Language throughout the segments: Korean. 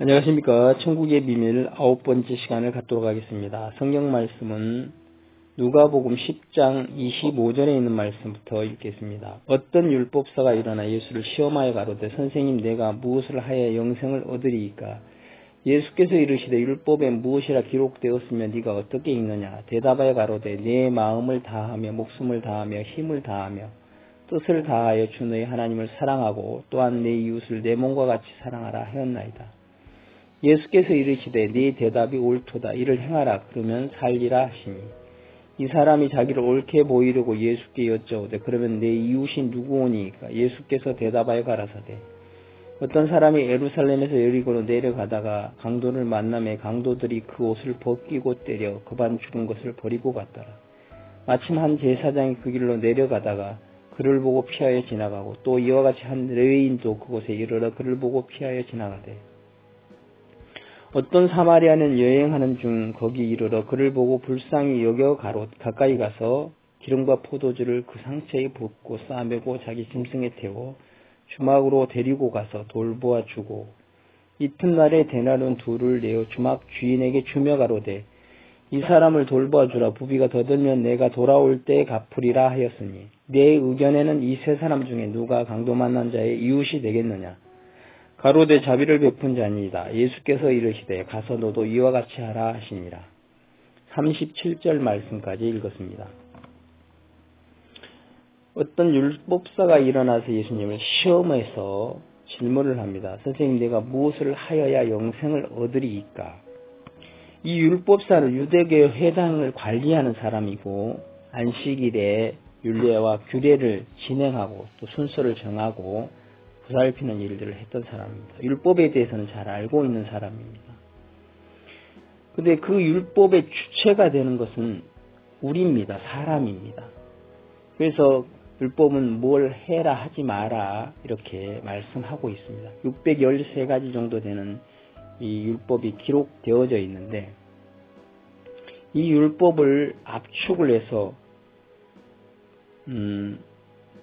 안녕하십니까. 천국의 비밀 9번째 시간을 갖도록 하겠습니다. 성경 말씀은 누가복음 10장 25절에 있는 말씀부터 읽겠습니다. 어떤 율법사가 일어나 예수를 시험하여 가로되 선생님 내가 무엇을 하여 영생을 얻으리이까? 예수께서 이르시되 율법에 무엇이라 기록되었으면 네가 어떻게 읽느냐? 대답하여 가로되 내 마음을 다하며 목숨을 다하며 힘을 다하며 뜻을 다하여 주 너의 하나님을 사랑하고 또한 내 이웃을 내 몸과 같이 사랑하라 하였나이다. 예수께서 이르시되 네 대답이 옳도다. 이를 행하라. 그러면 살리라 하시니 이 사람이 자기를 옳게 보이려고 예수께 여쭤오되 그러면 내 이웃이 누구오니까? 예수께서 대답하여 가라사대 어떤 사람이 예루살렘에서 여리고로 내려가다가 강도를 만나매 강도들이 그 옷을 벗기고 때려 그반 죽은 것을 버리고 갔더라. 마침 한 제사장이 그 길로 내려가다가 그를 보고 피하여 지나가고 또 이와 같이 한 레위인도 그곳에 이르러 그를 보고 피하여 지나가되 어떤 사마리아는 여행하는 중 거기 이르러 그를 보고 불쌍히 여겨 가까이 가서 기름과 포도주를 그 상처에 붓고 싸매고 자기 짐승에 태워 주막으로 데리고 가서 돌보아 주고 이튿날에 데나리온 둘을 내어 주막 주인에게 주며 가로되 이 사람을 돌보아 주라. 부비가 더 들면 내가 돌아올 때 갚으리라 하였으니 내 의견에는 이 세 사람 중에 누가 강도 만난 자의 이웃이 되겠느냐? 가로되 자비를 베푼 자니이다. 예수께서 이르시되 가서 너도 이와 같이 하라 하시니라. 37절 말씀까지 읽었습니다. 어떤 율법사가 일어나서 예수님을 시험해서 질문을 합니다. 선생님 내가 무엇을 하여야 영생을 얻으리이까? 이 율법사는 유대교 회당을 관리하는 사람이고 안식일에 율례와 규례를 진행하고 또 순서를 정하고 보살피는 일들을 했던 사람입니다. 율법에 대해서는 잘 알고 있는 사람입니다. 근데 그 율법의 주체가 되는 것은 우리입니다. 사람입니다. 그래서 율법은 뭘 해라 하지 마라 이렇게 말씀하고 있습니다. 613가지 정도 되는 이 율법이 기록되어져 있는데 이 율법을 압축을 해서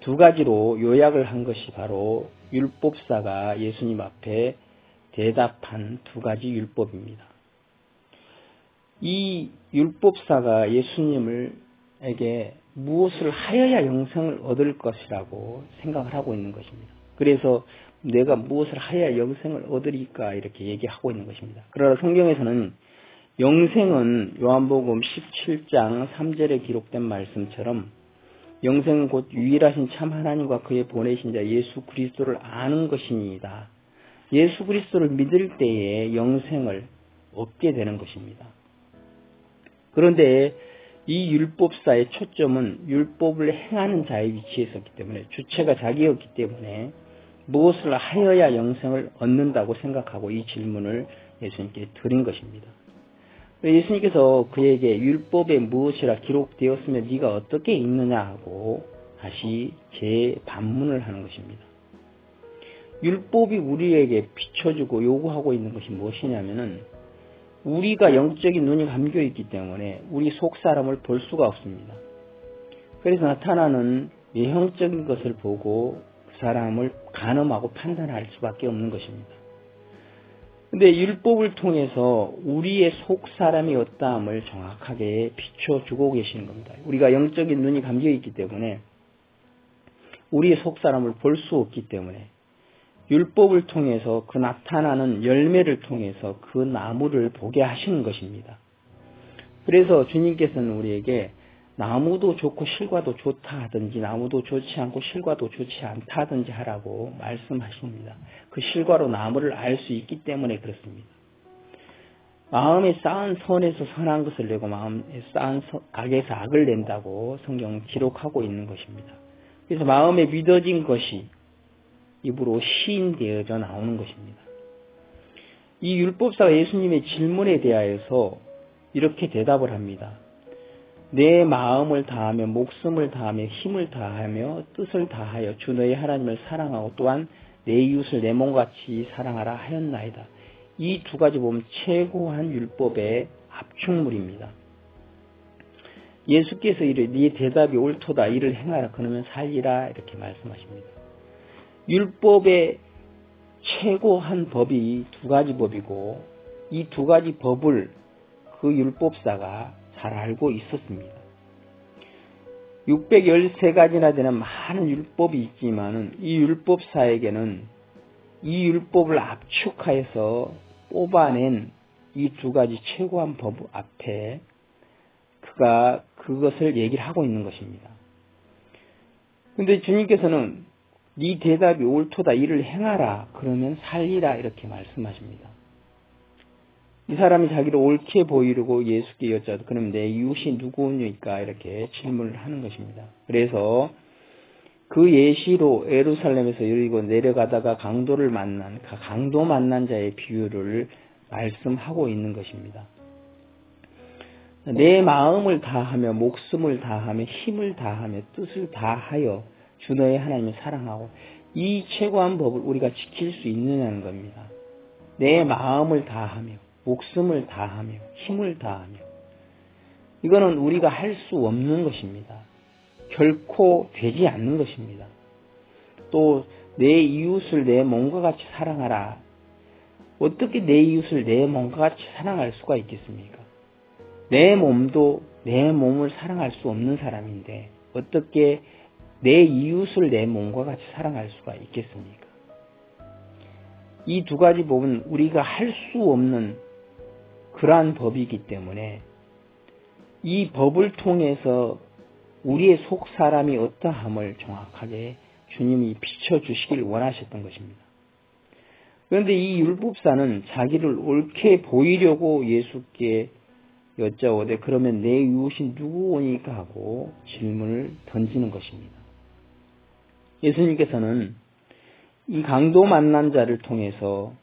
두 가지로 요약을 한 것이 바로 율법사가 예수님 앞에 대답한 두 가지 율법입니다. 이 율법사가 예수님에게 무엇을 하여야 영생을 얻을 것이라고 생각을 하고 있는 것입니다. 그래서 내가 무엇을 하여야 영생을 얻으리까 이렇게 얘기하고 있는 것입니다. 그러나 성경에서는 영생은 요한복음 17장 3절에 기록된 말씀처럼 영생은 곧 유일하신 참 하나님과 그의 보내신 자 예수 그리스도를 아는 것이니이다. 예수 그리스도를 믿을 때에 영생을 얻게 되는 것입니다. 그런데 이 율법사의 초점은 율법을 행하는 자의 위치에 있었기 때문에 주체가 자기였기 때문에 무엇을 하여야 영생을 얻는다고 생각하고 이 질문을 예수님께 드린 것입니다. 예수님께서 그에게 율법에 무엇이라 기록되었으면 네가 어떻게 읽느냐 하고 다시 재반문을 하는 것입니다. 율법이 우리에게 비춰주고 요구하고 있는 것이 무엇이냐면은 우리가 영적인 눈이 감겨 있기 때문에 우리 속 사람을 볼 수가 없습니다. 그래서 나타나는 외형적인 것을 보고 그 사람을 가늠하고 판단할 수밖에 없는 것입니다. 근데 율법을 통해서 우리의 속 사람이 어떠함을 정확하게 비춰주고 계시는 겁니다. 우리가 영적인 눈이 감겨 있기 때문에 우리의 속 사람을 볼 수 없기 때문에 율법을 통해서 그 나타나는 열매를 통해서 그 나무를 보게 하시는 것입니다. 그래서 주님께서는 우리에게 나무도 좋고 실과도 좋다 하든지 나무도 좋지 않고 실과도 좋지 않다 하든지 하라고 말씀하십니다. 그 실과로 나무를 알 수 있기 때문에 그렇습니다. 마음에 쌓은 선에서 선한 것을 내고 마음에 쌓은 악에서 악을 낸다고 성경은 기록하고 있는 것입니다. 그래서 마음에 믿어진 것이 입으로 시인되어져 나오는 것입니다. 이 율법사가 예수님의 질문에 대하여서 이렇게 대답을 합니다. 내 마음을 다하며 목숨을 다하며 힘을 다하며 뜻을 다하여 주 너의 하나님을 사랑하고 또한 내 이웃을 내 몸같이 사랑하라 하였나이다. 이 두 가지 보면 최고한 율법의 압축물입니다. 예수께서 이르되 네 대답이 옳도다. 이를 행하라. 그러면 살리라. 이렇게 말씀하십니다. 율법의 최고한 법이 두 가지 법이고 이 두 가지 법을 그 율법사가 잘 알고 있었습니다. 613가지나 되는 많은 율법이 있지만은 이 율법사에게는 이 율법을 압축하여서 뽑아낸 이 두 가지 최고한 법 앞에 그가 그것을 얘기를 하고 있는 것입니다. 근데 주님께서는 네 대답이 옳도다, 이를 행하라, 그러면 살리라, 이렇게 말씀하십니다. 이 사람이 자기를 옳게 보이려고 예수께 여쭤도 그럼 내 이웃이 누구니까 이렇게 질문을 하는 것입니다. 그래서 그 예시로 예루살렘에서 여리고 내려가다가 강도 만난 자의 비유를 말씀하고 있는 것입니다. 내 마음을 다하며 목숨을 다하며 힘을 다하며 뜻을 다하여 주 너의 하나님을 사랑하고, 이 최고한 법을 우리가 지킬 수 있느냐는 겁니다. 내 마음을 다하며 목숨을 다하며 힘을 다하며, 이거는 우리가 할 수 없는 것입니다. 결코 되지 않는 것입니다. 또 내 이웃을 내 몸과 같이 사랑하라. 어떻게 내 이웃을 내 몸과 같이 사랑할 수가 있겠습니까? 내 몸도 내 몸을 사랑할 수 없는 사람인데 어떻게 내 이웃을 내 몸과 같이 사랑할 수가 있겠습니까? 이 두 가지 법은 우리가 할 수 없는 그러한 법이기 때문에 이 법을 통해서 우리의 속 사람이 어떠함을 정확하게 주님이 비춰주시길 원하셨던 것입니다. 그런데 이 율법사는 자기를 옳게 보이려고 예수께 여짜오되 그러면 내 이웃이 누구오니까 하고 질문을 던지는 것입니다. 예수님께서는 이 강도 만난 자를 통해서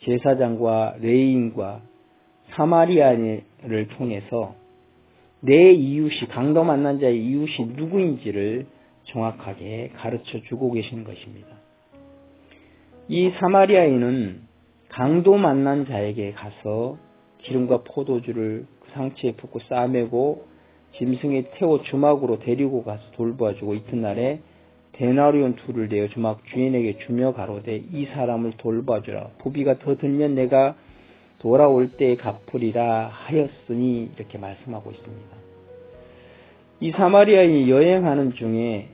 제사장과 레위인과 사마리아인을 통해서 내 이웃이, 강도 만난 자의 이웃이 누구인지를 정확하게 가르쳐 주고 계시는 것입니다. 이 사마리아인은 강도 만난 자에게 가서 기름과 포도주를 그 상처에 붓고 싸매고 짐승에 태워 주막으로 데리고 가서 돌보아주고 이튿날에 데나리온 둘을 내어 주막 주인에게 주며 가로되 이 사람을 돌봐주라. 부비가 더 들면 내가 돌아올 때에 갚으리라 하였으니, 이렇게 말씀하고 있습니다. 이 사마리아인이 여행하는 중에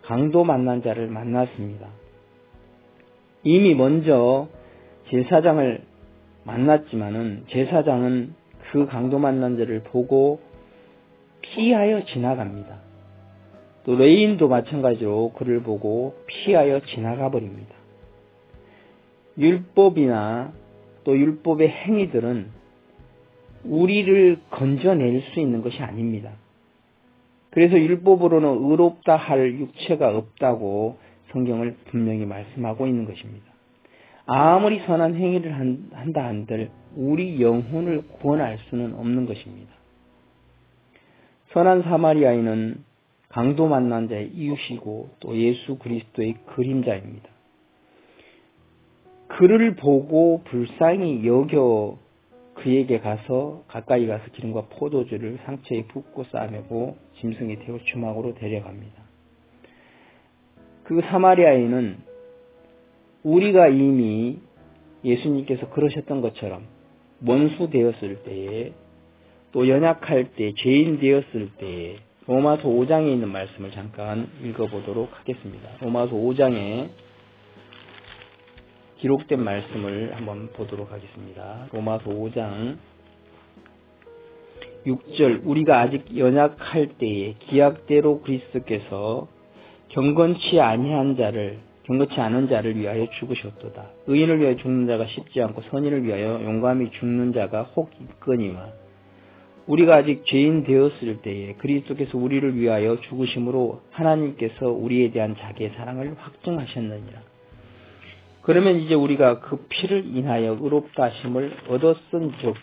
강도 만난 자를 만났습니다. 이미 먼저 제사장을 만났지만은 제사장은 그 강도 만난 자를 보고 피하여 지나갑니다. 또 레위인도 마찬가지로 그를 보고 피하여 지나가 버립니다. 율법이나 또 율법의 행위들은 우리를 건져낼 수 있는 것이 아닙니다. 그래서 율법으로는 의롭다 할 육체가 없다고 성경을 분명히 말씀하고 있는 것입니다. 아무리 선한 행위를 한다 한들 우리 영혼을 구원할 수는 없는 것입니다. 선한 사마리아인은 강도 만난 자의 이웃이고 또 예수 그리스도의 그림자입니다. 그를 보고 불쌍히 여겨 그에게 가까이 가서 기름과 포도주를 상처에 붓고 싸매고 짐승에 태워 주막으로 데려갑니다. 그 사마리아인은 우리가 이미 예수님께서 그러셨던 것처럼 원수 되었을 때에, 또 연약할 때, 죄인 되었을 때에, 로마서 5장에 있는 말씀을 잠깐 읽어보도록 하겠습니다. 로마서 5장에 기록된 말씀을 한번 보도록 하겠습니다. 로마서 5장 6절, 우리가 아직 연약할 때에 기약대로 그리스도께서 경건치 않은 자를 위하여 죽으셨도다. 의인을 위하여 죽는 자가 쉽지 않고 선인을 위하여 용감히 죽는 자가 혹 있거니와, 우리가 아직 죄인 되었을 때에 그리스도께서 우리를 위하여 죽으심으로 하나님께서 우리에 대한 자기의 사랑을 확증하셨느니라. 그러면 이제 우리가 그 피를 인하여 의롭다 하심을 얻었은즉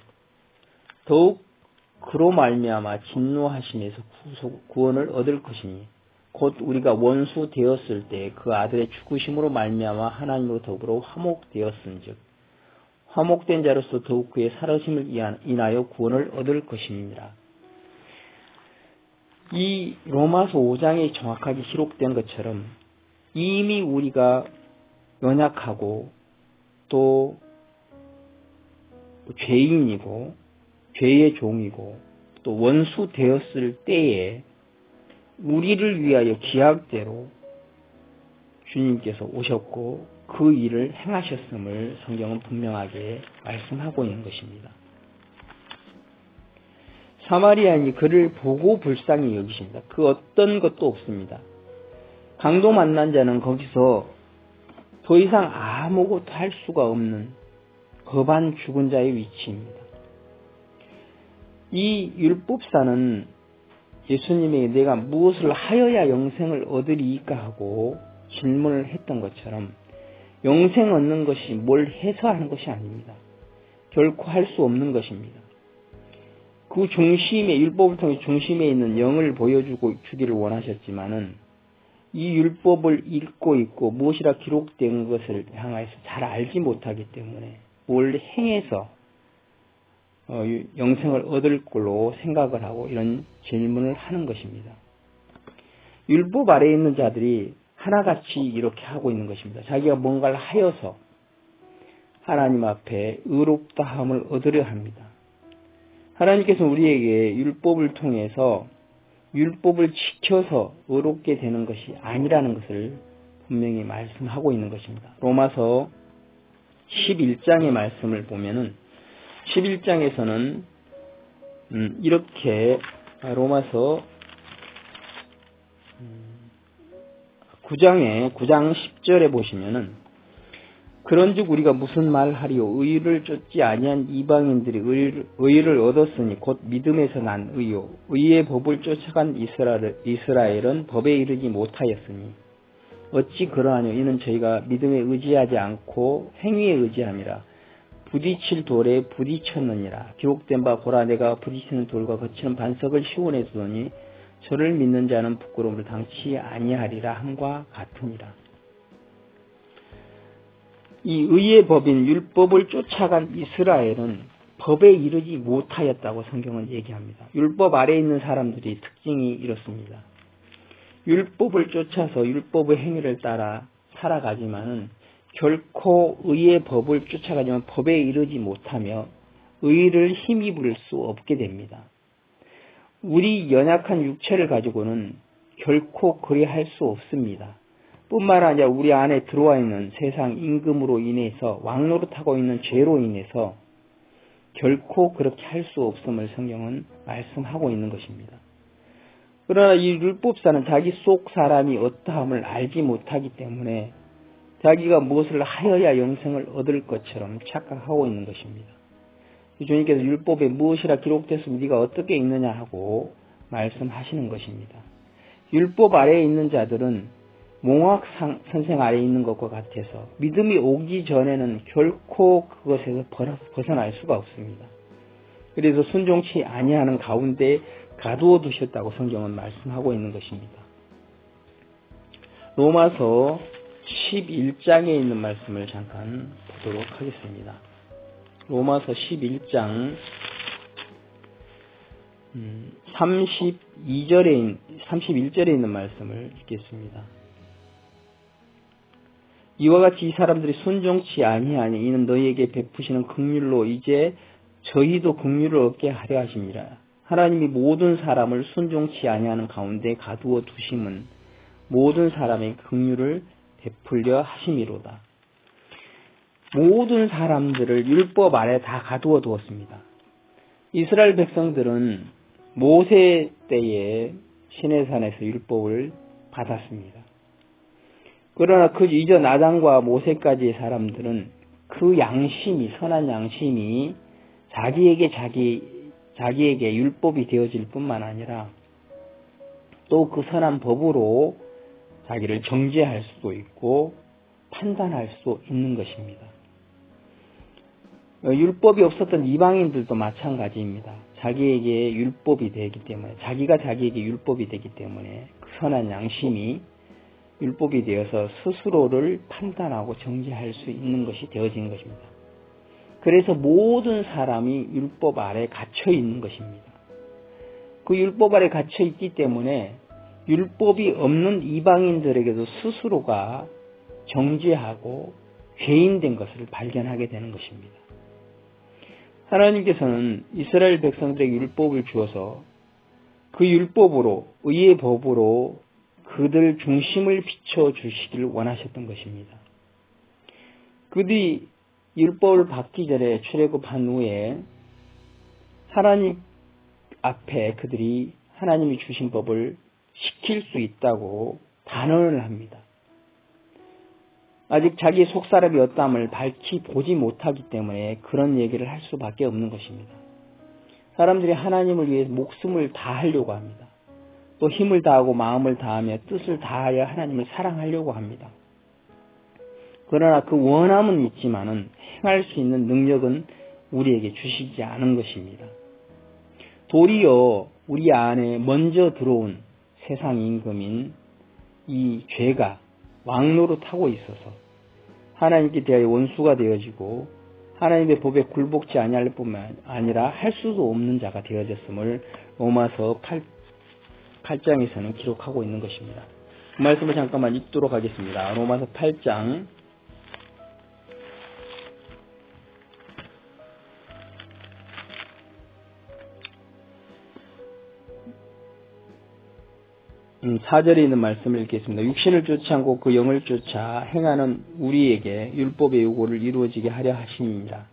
더욱 그로 말미암아 진노하심에서 구원을 얻을 것이니, 곧 우리가 원수 되었을 때 그 아들의 죽으심으로 말미암아 하나님으로 더불어 화목되었은즉 화목된 자로서 더욱 그의 살아심을 인하여 구원을 얻을 것입니다. 이 로마서 5장에 정확하게 기록된 것처럼 이미 우리가 연약하고 또 죄인이고 죄의 종이고 또 원수 되었을 때에 우리를 위하여 기약대로 주님께서 오셨고 그 일을 행하셨음을 성경은 분명하게 말씀하고 있는 것입니다. 사마리아인이 그를 보고 불쌍히 여기십니다. 그 어떤 것도 없습니다. 강도 만난 자는 거기서 더 이상 아무것도 할 수가 없는 거반 죽은 자의 위치입니다. 이 율법사는 예수님에게 내가 무엇을 하여야 영생을 얻으리이까 하고 질문을 했던 것처럼 영생 얻는 것이 뭘 해서 하는 것이 아닙니다. 결코 할 수 없는 것입니다. 그 중심에 율법을 통해 중심에 있는 영을 보여주고 주기를 원하셨지만은 이 율법을 읽고 있고 무엇이라 기록된 것을 향해서 잘 알지 못하기 때문에 뭘 행해서 영생을 얻을 걸로 생각을 하고 이런 질문을 하는 것입니다. 율법 아래에 있는 자들이 하나같이 이렇게 하고 있는 것입니다. 자기가 뭔가를 하여서 하나님 앞에 의롭다함을 얻으려 합니다. 하나님께서 우리에게 율법을 통해서 율법을 지켜서 의롭게 되는 것이 아니라는 것을 분명히 말씀하고 있는 것입니다. 로마서 11장의 말씀을 보면은 11장에서는 이렇게 로마서 9장 10절에 보시면은 그런즉 우리가 무슨 말하리요 의를 쫓지 아니한 이방인들이 의를 얻었으니 곧 믿음에서 난 의요 의의 법을 쫓아간 이스라엘은 법에 이르지 못하였으니 어찌 그러하뇨 이는 저희가 믿음에 의지하지 않고 행위에 의지함이라 부딪힐 돌에 부딪혔느니라 기록된 바 보라 내가 부딪히는 돌과 거치는 반석을 시온에 두더니 저를 믿는 자는 부끄러움을 당치 아니하리라 함과 같으니라. 이 의의 법인 율법을 쫓아간 이스라엘은 법에 이르지 못하였다고 성경은 얘기합니다. 율법 아래에 있는 사람들이 특징이 이렇습니다. 율법을 쫓아서 율법의 행위를 따라 살아가지만은 결코 의의 법을 쫓아가지만 법에 이르지 못하며 의를 힘입을 수 없게 됩니다. 우리 연약한 육체를 가지고는 결코 그리할 수 없습니다. 뿐만 아니라 우리 안에 들어와 있는 세상 임금으로 인해서 왕노릇하고 있는 죄로 인해서 결코 그렇게 할 수 없음을 성경은 말씀하고 있는 것입니다. 그러나 이 율법사는 자기 속 사람이 어떠함을 알지 못하기 때문에 자기가 무엇을 하여야 영생을 얻을 것처럼 착각하고 있는 것입니다. 주님께서 율법에 무엇이라 기록됐으면 네가 어떻게 읽느냐 하고 말씀하시는 것입니다. 율법 아래에 있는 자들은 몽학 선생 아래에 있는 것과 같아서 믿음이 오기 전에는 결코 그것에서 벗어날 수가 없습니다. 그래서 순종치 아니하는 가운데 가두어 두셨다고 성경은 말씀하고 있는 것입니다. 로마서 11장에 있는 말씀을 잠깐 보도록 하겠습니다. 로마서 11장 31절에 있는 말씀을 읽겠습니다. 이와 같이 이 사람들이 순종치 아니하니 이는 너희에게 베푸시는 긍휼로 이제 저희도 긍휼을 얻게 하려 하심이라. 하나님이 모든 사람을 순종치 아니하는 가운데 가두어 두심은 모든 사람의 긍휼을 베풀려 하심이로다. 모든 사람들을 율법 아래 다 가두어 두었습니다. 이스라엘 백성들은 모세 때에 시내산에서 율법을 받았습니다. 그러나 그 이전 아담과 모세까지의 사람들은 그 양심이 선한 양심이 자기에게 율법이 되어질 뿐만 아니라 또 그 선한 법으로 자기를 정죄할 수도 있고 판단할 수 있는 것입니다. 율법이 없었던 이방인들도 마찬가지입니다. 자기에게 율법이 되기 때문에 자기가 자기에게 율법이 되기 때문에 그 선한 양심이 율법이 되어서 스스로를 판단하고 정죄할 수 있는 것이 되어지는 것입니다. 그래서 모든 사람이 율법 아래 갇혀 있는 것입니다. 그 율법 아래 갇혀 있기 때문에 율법이 없는 이방인들에게도 스스로가 정죄하고 죄인된 것을 발견하게 되는 것입니다. 하나님께서는 이스라엘 백성들에게 율법을 주어서 그 율법으로, 의의 법으로 그들 중심을 비춰주시기를 원하셨던 것입니다. 그들이 율법을 받기 전에 출애굽한 후에 하나님 앞에 그들이 하나님이 주신 법을 지킬 수 있다고 단언을 합니다. 아직 자기 속사람이 어떠함을 밝히 보지 못하기 때문에 그런 얘기를 할 수밖에 없는 것입니다. 사람들이 하나님을 위해 목숨을 다하려고 합니다. 또 힘을 다하고 마음을 다하며 뜻을 다하여 하나님을 사랑하려고 합니다. 그러나 그 원함은 있지만은 행할 수 있는 능력은 우리에게 주시지 않은 것입니다. 도리어 우리 안에 먼저 들어온 세상 임금인 이 죄가 왕노릇하고 있어서 하나님께 대하여 원수가 되어지고 하나님의 법에 굴복지 아니할 뿐만 아니라 할 수도 없는 자가 되어졌음을 로마서 8장에서는 기록하고 있는 것입니다. 그 말씀을 잠깐만 읽도록 하겠습니다. 로마서 8장 4절에 있는 말씀을 읽겠습니다. 육신을 쫓지 않고 그 영을 쫓아 행하는 우리에게 율법의 요구를 이루어지게 하려 하심이니라.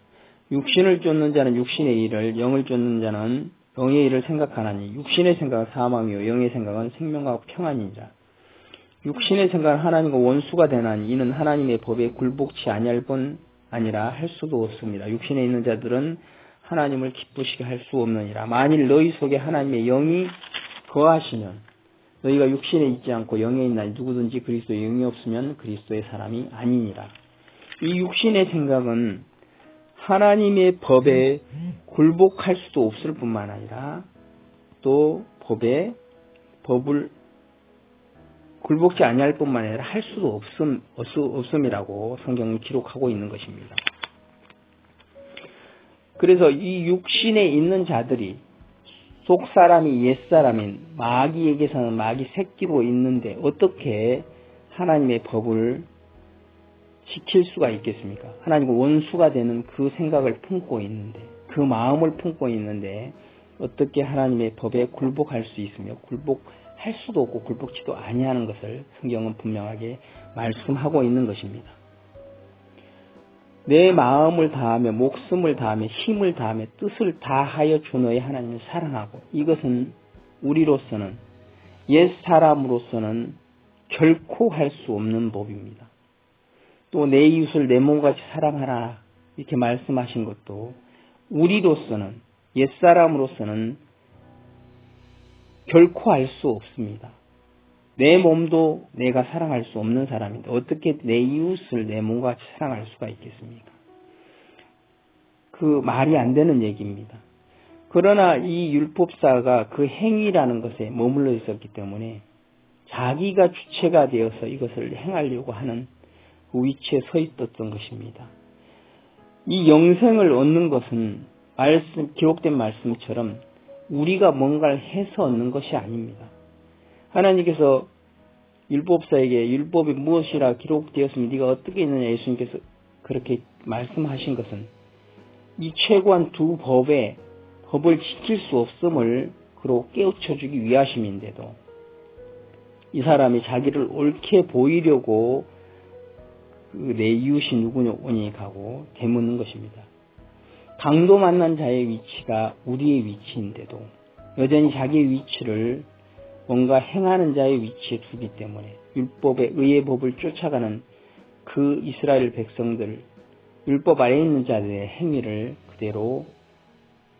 육신을 쫓는 자는 육신의 일을, 영을 쫓는 자는 영의 일을 생각하나니 육신의 생각은 사망이요 영의 생각은 생명과 평안이니라. 육신의 생각은 하나님과 원수가 되나니 이는 하나님의 법에 굴복치 아니할 뿐 아니라 할 수도 없습니다. 육신에 있는 자들은 하나님을 기쁘시게 할 수 없느니라. 만일 너희 속에 하나님의 영이 거하시면 너희가 육신에 있지 않고 영에 있나니 누구든지 그리스도의 영이 없으면 그리스도의 사람이 아니니라. 이 육신의 생각은 하나님의 법에 굴복할 수도 없을 뿐만 아니라 또 법을 굴복지 아니할 뿐만 아니라 할 수도 없음이라고 성경은 기록하고 있는 것입니다. 그래서 이 육신에 있는 자들이 속사람이 옛사람인 마귀에게서는 마귀 새끼로 있는데 어떻게 하나님의 법을 지킬 수가 있겠습니까? 하나님과 원수가 되는 그 생각을 품고 있는데, 그 마음을 품고 있는데 어떻게 하나님의 법에 굴복할 수 있으며 굴복할 수도 없고 굴복치도 아니하는 것을 성경은 분명하게 말씀하고 있는 것입니다. 내 마음을 다하며 목숨을 다하며 힘을 다하며 뜻을 다하여 주 너의 하나님을 사랑하고, 이것은 우리로서는 옛사람으로서는 결코 할 수 없는 법입니다. 또 내 이웃을 내 몸같이 사랑하라 이렇게 말씀하신 것도 우리로서는 옛사람으로서는 결코 할 수 없습니다. 내 몸도 내가 사랑할 수 없는 사람인데 어떻게 내 이웃을 내 몸같이 사랑할 수가 있겠습니까? 그 말이 안 되는 얘기입니다. 그러나 이 율법사가 그 행위라는 것에 머물러 있었기 때문에 자기가 주체가 되어서 이것을 행하려고 하는 그 위치에 서 있었던 것입니다. 이 영생을 얻는 것은 기록된 말씀처럼 우리가 뭔가를 해서 얻는 것이 아닙니다. 하나님께서 율법사에게 율법이 무엇이라 기록되었으면 네가 어떻게 있느냐 예수님께서 그렇게 말씀하신 것은 이 최고한 두 법을 지킬 수 없음을 그로 깨우쳐주기 위하심인데도 이 사람이 자기를 옳게 보이려고 내 이웃이 누구니 가고 되묻는 것입니다. 강도 만난 자의 위치가 우리의 위치인데도 여전히 자기의 위치를 뭔가 행하는 자의 위치에 두기 때문에 율법의 의의 법을 쫓아가는 그 이스라엘 백성들, 율법 아래에 있는 자들의 행위를 그대로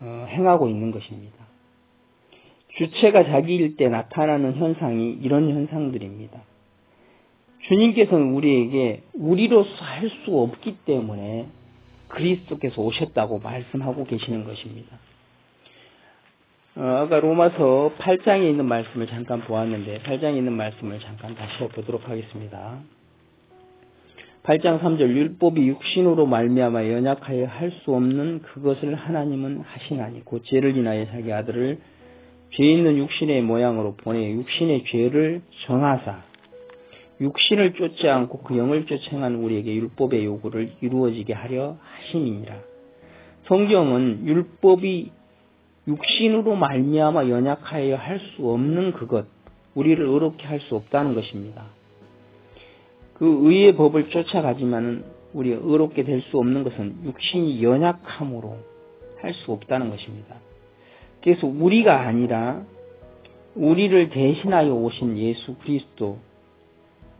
행하고 있는 것입니다. 주체가 자기일 때 나타나는 현상이 이런 현상들입니다. 주님께서는 우리에게 우리로서 할 수 없기 때문에 그리스도께서 오셨다고 말씀하고 계시는 것입니다. 아까 로마서 8장에 있는 말씀을 잠깐 보았는데 8장에 있는 말씀을 잠깐 다시 보도록 하겠습니다. 8장 3절 율법이 육신으로 말미암아 연약하여 할 수 없는 그것을 하나님은 하시나니 곧 죄를 인하여 자기 아들을 죄 있는 육신의 모양으로 보내 육신의 죄를 정하사 육신을 쫓지 않고 그 영을 쫓아 행하는 우리에게 율법의 요구를 이루어지게 하려 하심이니라. 성경은 율법이 육신으로 말미암아 연약하여 할 수 없는 그것, 우리를 의롭게 할 수 없다는 것입니다. 그 의의 법을 쫓아가지만은 우리가 의롭게 될 수 없는 것은 육신이 연약함으로 할 수 없다는 것입니다. 그래서 우리가 아니라 우리를 대신하여 오신 예수 그리스도,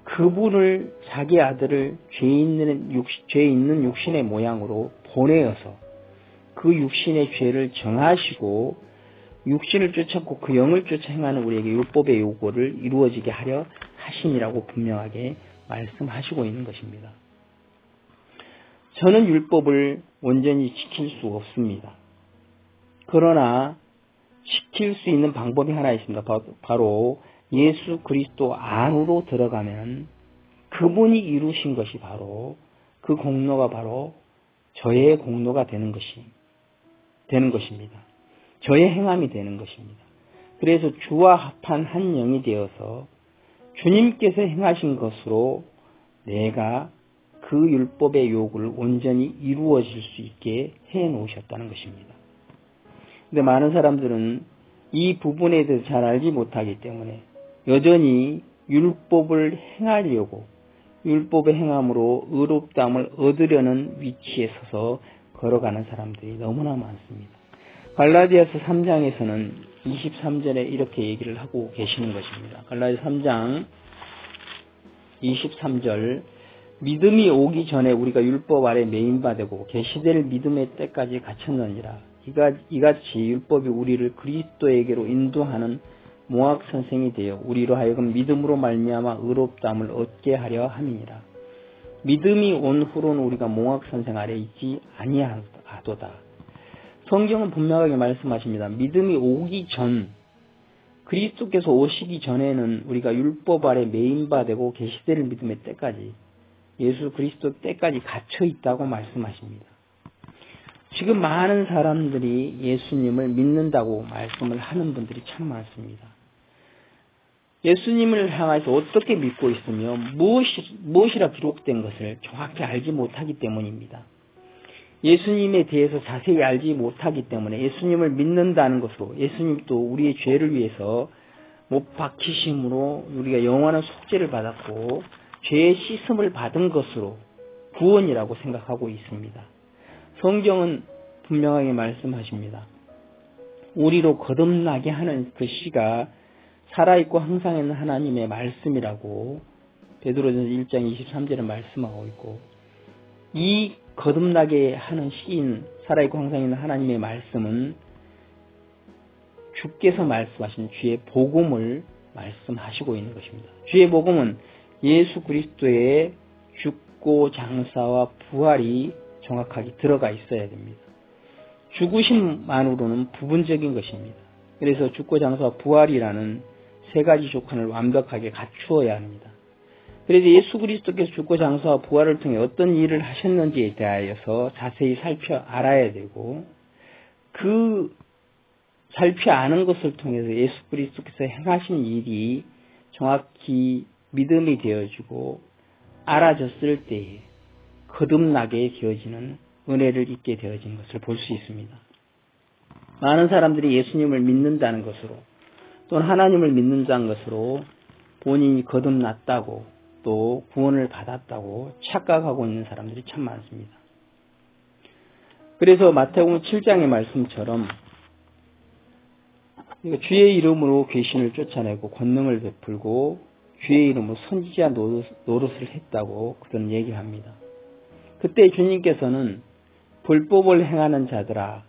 그분을 자기 아들을 죄 있는 육신의 모양으로 보내어서 그 육신의 죄를 정하시고 육신을 쫓았고 그 영을 쫓아 행하는 우리에게 율법의 요구를 이루어지게 하려 하심이라고 분명하게 말씀하시고 있는 것입니다. 저는 율법을 온전히 지킬 수 없습니다. 그러나 지킬 수 있는 방법이 하나 있습니다. 바로 예수 그리스도 안으로 들어가면 그분이 이루신 것이 바로 그 공로가 바로 저의 공로가 되는 것입니다. 저의 행함이 되는 것입니다. 그래서 주와 합한 한 영이 되어서 주님께서 행하신 것으로 내가 그 율법의 요구를 온전히 이루어질 수 있게 해 놓으셨다는 것입니다. 근데 많은 사람들은 이 부분에 대해서 잘 알지 못하기 때문에 여전히 율법을 행하려고 율법의 행함으로 의롭다함을 얻으려는 위치에 서서 걸어가는 사람들이 너무나 많습니다. 갈라디아서 3장에서는 23절에 이렇게 얘기를 하고 계시는 것입니다. 갈라디아 3장 23절, 믿음이 오기 전에 우리가 율법 아래 매인바되고 계시될 믿음의 때까지 갇혔느니라. 이같이 율법이 우리를 그리스도에게로 인도하는 모학 선생이 되어 우리로 하여금 믿음으로 말미암아 의롭다함을 얻게 하려 함이니라. 믿음이 온 후로는 우리가 모학 선생 아래 있지 아니하도다. 성경은 분명하게 말씀하십니다. 믿음이 오기 전, 그리스도께서 오시기 전에는 우리가 율법 아래 매인바되고 계시될 믿음의 때까지, 예수 그리스도 때까지 갇혀 있다고 말씀하십니다. 지금 많은 사람들이 예수님을 믿는다고 말씀을 하는 분들이 참 많습니다. 예수님을 향해서 어떻게 믿고 있으며 무엇이라 기록된 것을 정확히 알지 못하기 때문입니다. 예수님에 대해서 자세히 알지 못하기 때문에 예수님을 믿는다는 것으로, 예수님도 우리의 죄를 위해서 못 박히심으로 우리가 영원한 속죄를 받았고 죄의 씻음을 받은 것으로 구원이라고 생각하고 있습니다. 성경은 분명하게 말씀하십니다. 우리로 거듭나게 하는 그 씨가 살아있고 항상 있는 하나님의 말씀이라고 베드로전서 1장 23절에 말씀하고 있고, 이 거듭나게 하는 씨인 살아있고 항상 있는 하나님의 말씀은 주께서 말씀하신 주의 복음을 말씀하시고 있는 것입니다. 주의 복음은 예수 그리스도의 죽고 장사와 부활이 정확하게 들어가 있어야 됩니다. 죽으심만으로는 부분적인 것입니다. 그래서 죽고 장사와 부활이라는 세 가지 조건을 완벽하게 갖추어야 합니다. 그래서 예수 그리스도께서 죽고 장사와 부활을 통해 어떤 일을 하셨는지에 대하여서 자세히 살펴 알아야 되고, 그 살펴 아는 것을 통해서 예수 그리스도께서 행하신 일이 정확히 믿음이 되어지고 알아졌을 때에 거듭나게 되어지는 은혜를 입게 되어지는 것을 볼 수 있습니다. 많은 사람들이 예수님을 믿는다는 것으로 또는 하나님을 믿는다는 것으로 본인이 거듭났다고 또 구원을 받았다고 착각하고 있는 사람들이 참 많습니다. 그래서 마태복음 7장의 말씀처럼 주의 이름으로 귀신을 쫓아내고 권능을 베풀고 주의 이름으로 선지자 노릇을 했다고 그들은 얘기합니다. 그때 주님께서는 불법을 행하는 자들아,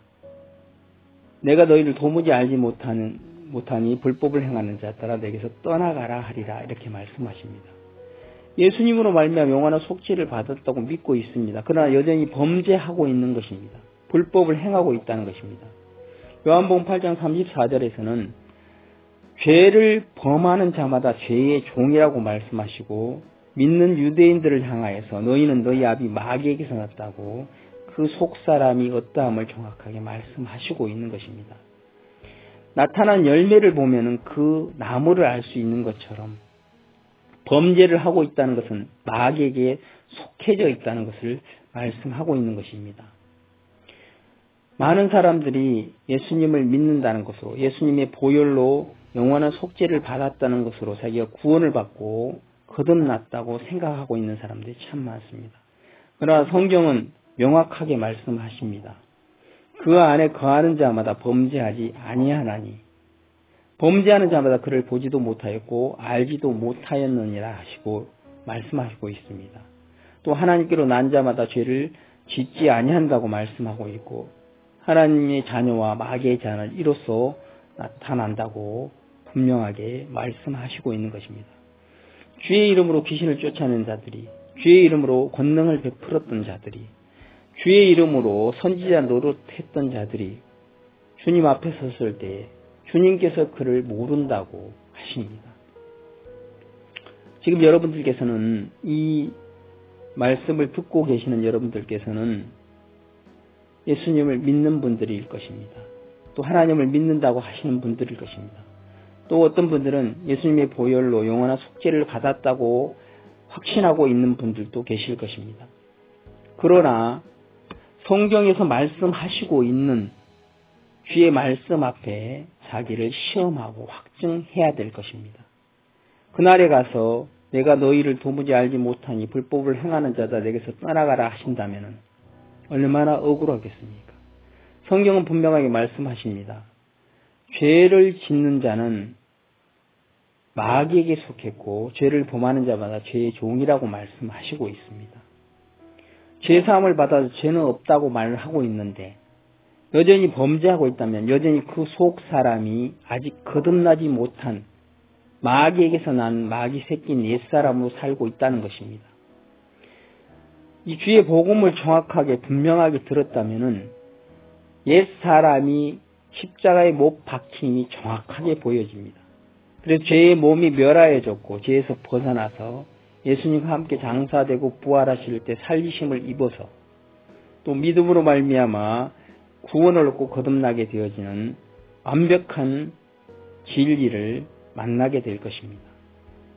내가 너희를 도무지 알지 못하니 불법을 행하는 자들아 내게서 떠나가라 하리라, 이렇게 말씀하십니다. 예수님으로 말미암아 영원한 속죄를 받았다고 믿고 있습니다. 그러나 여전히 범죄하고 있는 것입니다. 불법을 행하고 있다는 것입니다. 요한복음 8장 34절에서는 죄를 범하는 자마다 죄의 종이라고 말씀하시고, 믿는 유대인들을 향하여서 너희는 너희 아비 마귀에게서 났다고 그 속사람이 어떠함을 정확하게 말씀하시고 있는 것입니다. 나타난 열매를 보면은 그 나무를 알 수 있는 것처럼 범죄를 하고 있다는 것은 마귀에게 속해져 있다는 것을 말씀하고 있는 것입니다. 많은 사람들이 예수님을 믿는다는 것으로, 예수님의 보혈로 영원한 속죄를 받았다는 것으로 자기가 구원을 받고 거듭났다고 생각하고 있는 사람들이 참 많습니다. 그러나 성경은 명확하게 말씀하십니다. 그 안에 거하는 자마다 범죄하지 아니하나니, 범죄하는 자마다 그를 보지도 못하였고 알지도 못하였느니라 하시고 말씀하시고 있습니다. 또 하나님께로 난 자마다 죄를 짓지 아니한다고 말씀하고 있고, 하나님의 자녀와 마귀의 자녀는 이로써 나타난다고 분명하게 말씀하시고 있는 것입니다. 주의 이름으로 귀신을 쫓아낸 자들이, 주의 이름으로 권능을 베풀었던 자들이, 주의 이름으로 선지자 노릇했던 자들이 주님 앞에 섰을 때 주님께서 그를 모른다고 하십니다. 지금 여러분들께서는, 이 말씀을 듣고 계시는 여러분들께서는 예수님을 믿는 분들일 것입니다. 또 하나님을 믿는다고 하시는 분들일 것입니다. 또 어떤 분들은 예수님의 보혈로 영원한 속죄를 받았다고 확신하고 있는 분들도 계실 것입니다. 그러나 성경에서 말씀하시고 있는 주의 말씀 앞에 자기를 시험하고 확증해야 될 것입니다. 그날에 가서 내가 너희를 도무지 알지 못하니 불법을 행하는 자다 내게서 떠나가라 하신다면 얼마나 억울하겠습니까? 성경은 분명하게 말씀하십니다. 죄를 짓는 자는 마귀에게 속했고 죄를 범하는 자마다 죄의 종이라고 말씀하시고 있습니다. 죄사함을 받아도 죄는 없다고 말을 하고 있는데 여전히 범죄하고 있다면 여전히 그 속 사람이 아직 거듭나지 못한 마귀에게서 난 마귀 새끼인 옛사람으로 살고 있다는 것입니다. 이 주의 복음을 정확하게 분명하게 들었다면 옛사람이 십자가에 못 박힘이 정확하게 보여집니다. 그래서 죄의 몸이 멸하여졌고 죄에서 벗어나서 예수님과 함께 장사되고 부활하실 때 살리심을 입어서 또 믿음으로 말미암아 구원을 얻고 거듭나게 되어지는 완벽한 진리를 만나게 될 것입니다.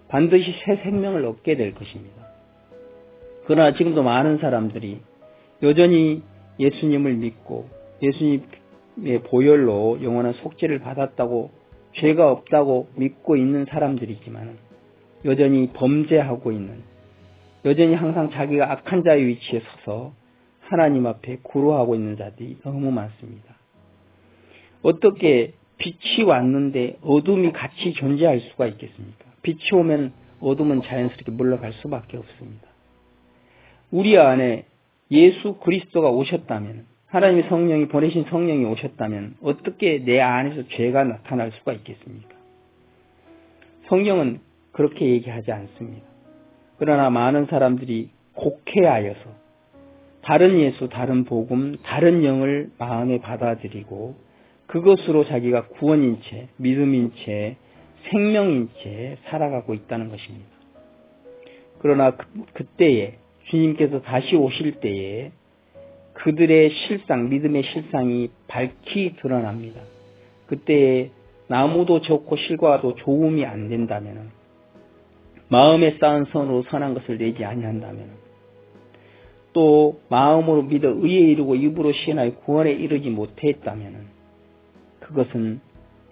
반드시 새 생명을 얻게 될 것입니다. 그러나 지금도 많은 사람들이 여전히 예수님을 믿고 예수님의 보혈로 영원한 속죄를 받았다고 죄가 없다고 믿고 있는 사람들이지만 여전히 범죄하고 있는, 여전히 항상 자기가 악한 자의 위치에 서서 하나님 앞에 구로하고 있는 자들이 너무 많습니다. 어떻게 빛이 왔는데 어둠이 같이 존재할 수가 있겠습니까? 빛이 오면 어둠은 자연스럽게 물러갈 수밖에 없습니다. 우리 안에 예수 그리스도가 오셨다면, 하나님의 성령이 보내신 성령이 오셨다면 어떻게 내 안에서 죄가 나타날 수가 있겠습니까? 성경은 그렇게 얘기하지 않습니다. 그러나 많은 사람들이 곡해하여서 다른 예수, 다른 복음, 다른 영을 마음에 받아들이고 그것으로 자기가 구원인 채, 믿음인 채, 생명인 채 살아가고 있다는 것입니다. 그러나 그때에 주님께서 다시 오실 때에 그들의 실상, 믿음의 실상이 밝히 드러납니다. 그때에 나무도 적고 실과도 조음이 안 된다면, 마음에 쌓은 선으로 선한 것을 내지 아니한다면, 또 마음으로 믿어 의에 이르고 입으로 시인하여 구원에 이르지 못했다면 그것은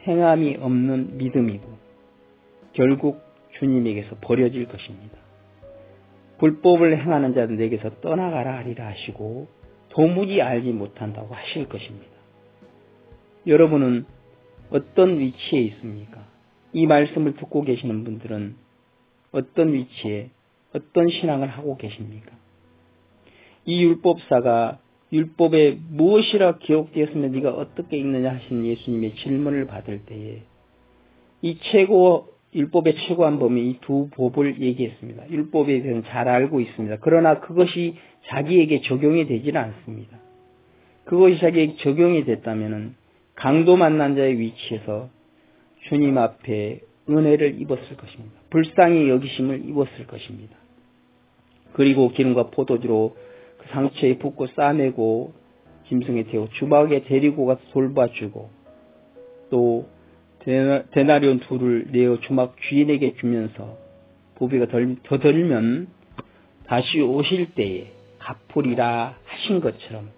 행함이 없는 믿음이고 결국 주님에게서 버려질 것입니다. 불법을 행하는 자는 내게서 떠나가라 하리라 하시고 도무지 알지 못한다고 하실 것입니다. 여러분은 어떤 위치에 있습니까? 이 말씀을 듣고 계시는 분들은 어떤 위치에, 어떤 신앙을 하고 계십니까? 이 율법사가 율법에 무엇이라 기록되었으면 네가 어떻게 읽느냐 하신 예수님의 질문을 받을 때에 이 율법의 최고한 범위, 이 두 법을 얘기했습니다. 율법에 대해서는 잘 알고 있습니다. 그러나 그것이 자기에게 적용이 되지는 않습니다. 그것이 자기에게 적용이 됐다면 강도 만난 자의 위치에서 주님 앞에 은혜를 입었을 것입니다. 불쌍히 여기심을 입었을 것입니다. 그리고 기름과 포도주로 그 상처에 붓고 싸매고 짐승에 태워 주막에 데리고 가서 돌봐주고 또 데나리온 둘을 내어 주막 주인에게 주면서 부비가 더 덜면 다시 오실 때에 갚으리라 하신 것처럼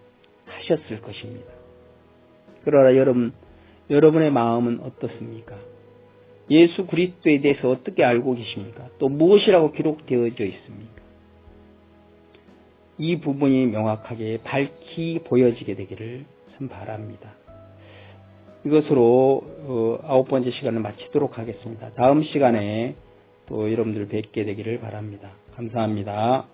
하셨을 것입니다. 그러나 여러분의 마음은 어떻습니까? 예수 그리스도에 대해서 어떻게 알고 계십니까? 또 무엇이라고 기록되어져 있습니까? 이 부분이 명확하게 밝히 보여지게 되기를 참 바랍니다. 이것으로 9번째 시간을 마치도록 하겠습니다. 다음 시간에 또 여러분들 뵙게 되기를 바랍니다. 감사합니다.